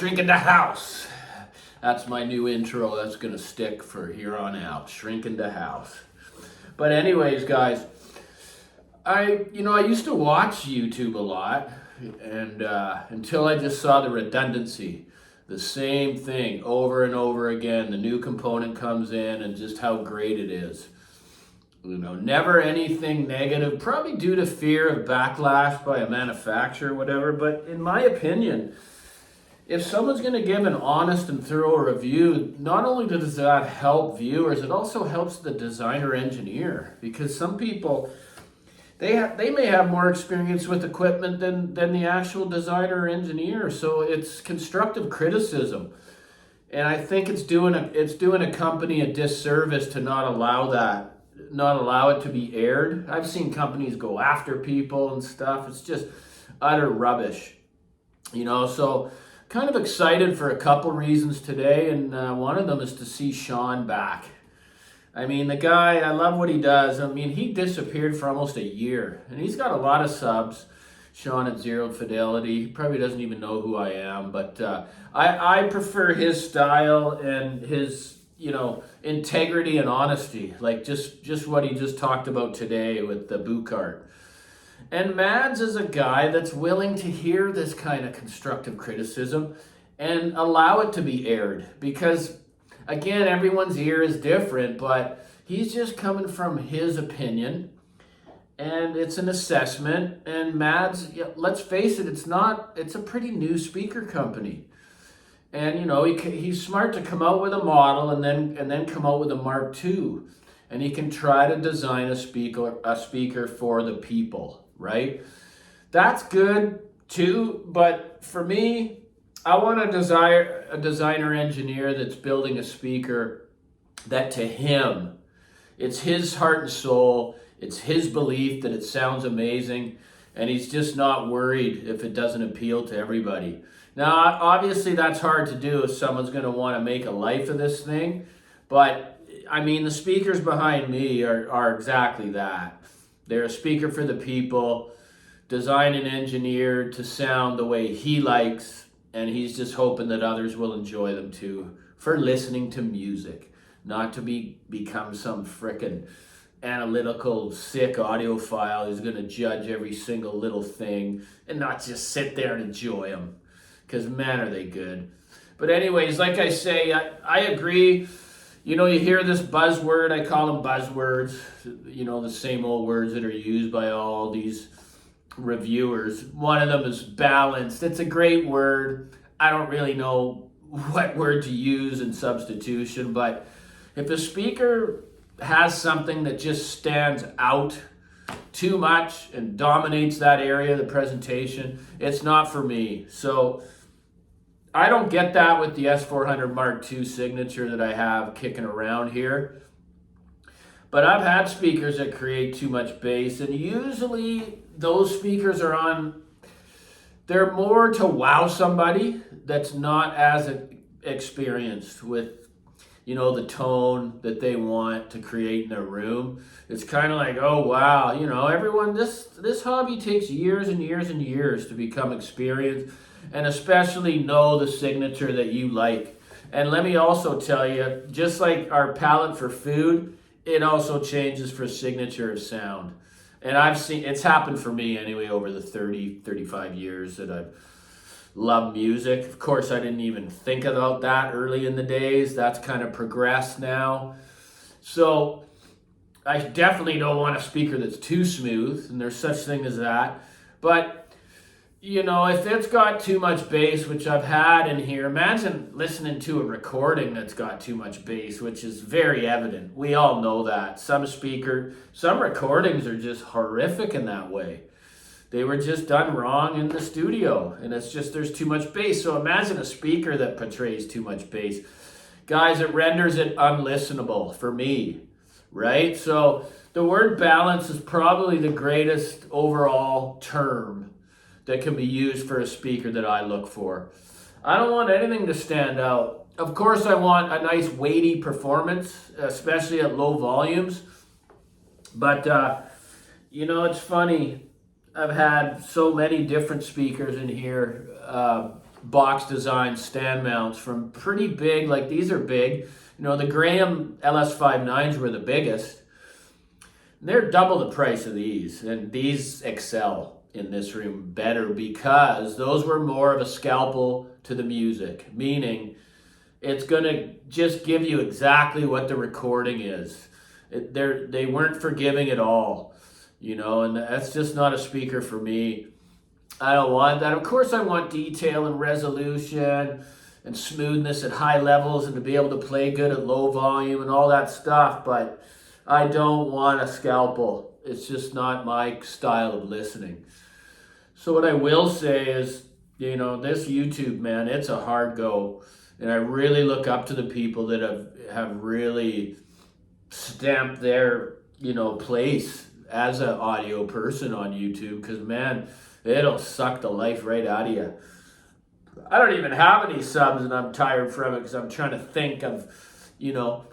Shrinking the house. That's my new intro. That's going to stick for here on out. Shrinking the house. But anyways, guys, I used to watch YouTube a lot, and until I just saw the redundancy, the same thing over and over again. The new component comes in, and just how great it is. Never anything negative, probably due to fear of backlash by a manufacturer or whatever. But in my opinion, if someone's going to give an honest and thorough review, not only does that help viewers, it also helps the designer engineer, because some people, they may have more experience with equipment than the actual designer or engineer. So it's constructive criticism, and I think it's doing a company a disservice to not allow it to be aired. I've seen companies go after people and stuff. It's just utter rubbish, so kind of excited for a couple reasons today, and one of them is to see Sean back. I mean, the guy, I love what he does. I mean, he disappeared for almost a year, and he's got a lot of subs. Sean at Zero Fidelity. He probably doesn't even know who I am, but I prefer his style and his integrity and honesty, like just what he just talked about today with the boot cart. And Mads is a guy that's willing to hear this kind of constructive criticism and allow it to be aired, because again, everyone's ear is different, but he's just coming from his opinion, and it's an assessment. And Mads, let's face it, it's a pretty new speaker company. And he's smart to come out with a model and then come out with a Mark II, and he can try to design a speaker for the people, right? That's good too, but for me, I want a designer engineer that's building a speaker that, to him, it's his heart and soul, it's his belief that it sounds amazing, and he's just not worried if it doesn't appeal to everybody. Now, obviously, that's hard to do if someone's going to want to make a life of this thing. But, I mean, the speakers behind me are exactly that. They're a speaker for the people, designed and engineered to sound the way he likes, and he's just hoping that others will enjoy them too, for listening to music, not to become some frickin' analytical, sick audiophile who's going to judge every single little thing and not just sit there and enjoy them. Because, man, are they good. But anyways, like I say, I agree. You hear this buzzword. I call them buzzwords. The same old words that are used by all these reviewers. One of them is balanced. It's a great word. I don't really know what word to use in substitution. But if a speaker has something that just stands out too much and dominates that area of the presentation, it's not for me. So I don't get that with the S400 Mark II signature that I have kicking around here. But I've had speakers that create too much bass, and usually those speakers they're more to wow somebody that's not as experienced with, the tone that they want to create in their room. It's kind of like, oh, wow, everyone, this hobby takes years and years and years to become experienced, and especially know the signature that you like. And let me also tell you, just like our palate for food, it also changes for signature of sound. And I've seen, it's happened for me anyway over the 35 years that I've loved music. Of course, I didn't even think about that early in the days. That's kind of progressed now. So I definitely don't want a speaker that's too smooth, and there's such thing as that. But if it's got too much bass, which I've had in here, imagine listening to a recording that's got too much bass, which is very evident. We all know that. Some recordings are just horrific in that way. They were just done wrong in the studio, and it's just there's too much bass. So imagine a speaker that portrays too much bass. Guys, it renders it unlistenable for me, right? So the word balance is probably the greatest overall term that can be used for a speaker that I look for. I don't want anything to stand out. Of course, I want a nice weighty performance, especially at low volumes. But, it's funny. I've had so many different speakers in here. box design stand mounts from pretty big, like these are big. You know, the Graham LS59s were the biggest. They're double the price of these, and these excel in this room better because those were more of a scalpel to the music, meaning it's going to just give you exactly what the recording is. They weren't forgiving at all, you know, and that's just not a speaker for me. I don't want that. Of course, I want detail and resolution and smoothness at high levels and to be able to play good at low volume and all that stuff, but I don't want a scalpel. It's just not my style of listening. So what I will say is, you know, this YouTube, man, it's a hard go. And I really look up to the people that have really stamped their, you know, place as an audio person on YouTube, because, man, it'll suck the life right out of you. I don't even have any subs, and I'm tired from it because I'm trying to think of, you know,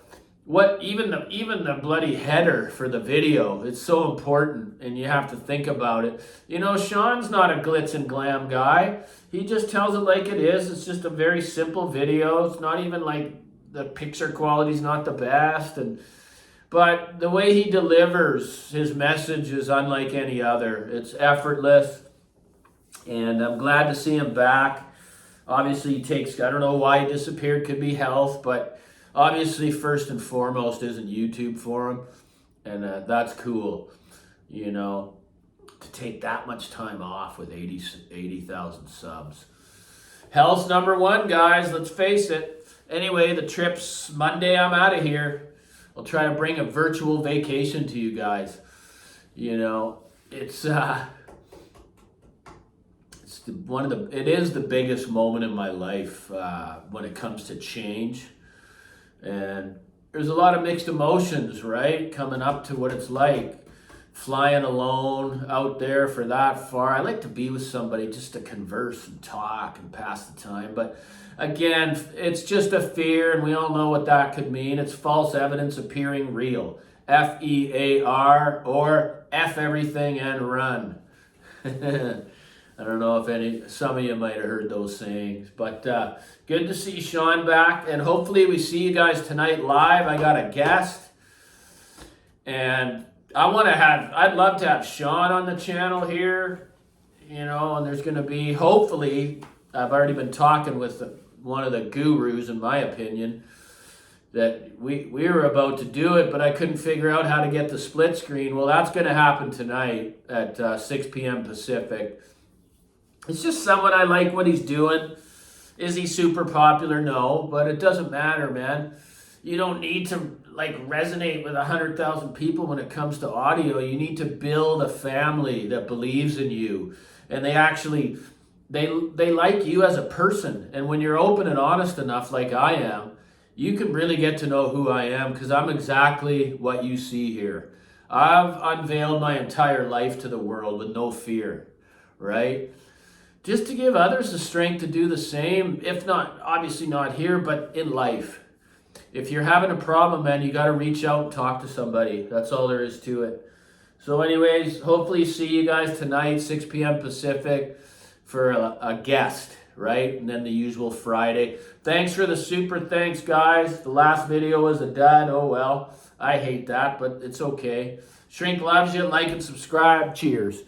what even the bloody header for the video. It's so important, and you have to think about it. You know, Sean's not a glitz and glam guy. He just tells it like it is. It's just a very simple video. It's not even like the picture quality's not the best, but the way he delivers his message is unlike any other. It's effortless, and I'm glad to see him back. Obviously, he takes, I don't know why he disappeared, could be health, but obviously, first and foremost, isn't YouTube for him, and that's cool, you know, to take that much time off with 80,000 subs. Health's number one, guys, let's face it. Anyway, the trip's Monday, I'm out of here. I'll try to bring a virtual vacation to you guys. You know, it is the biggest moment in my life when it comes to change. And there's a lot of mixed emotions, right? Coming up to what it's like flying alone out there for that far. I like to be with somebody just to converse and talk and pass the time. But again, it's just a fear, and we all know what that could mean. It's false evidence appearing real. FEAR, or F everything and run. I don't know if some of you might have heard those sayings, but good to see Sean back, and hopefully we see you guys tonight live. I got a guest, and I'd love to have Sean on the channel here, you know, and there's going to be, hopefully, I've already been talking with one of the gurus, in my opinion, that we were about to do it, but I couldn't figure out how to get the split screen. Well, that's going to happen tonight at 6 p.m. Pacific. It's just someone I like what he's doing. Is he super popular? No, but it doesn't matter, man. You don't need to like resonate with 100,000 people when it comes to audio. You need to build a family that believes in you, and they actually they like you as a person. And when you're open and honest enough, like I am, you can really get to know who I am, because I'm exactly what you see here. I've unveiled my entire life to the world with no fear, right? Just to give others the strength to do the same, if not, obviously not here, but in life. If you're having a problem, man, you got to reach out and talk to somebody. That's all there is to it. So anyways, hopefully see you guys tonight, 6 p.m. Pacific, for a guest, right? And then the usual Friday. Thanks for the super thanks, guys. The last video was a dud. Oh, well. I hate that, but it's okay. Shrink loves you. Like and subscribe. Cheers.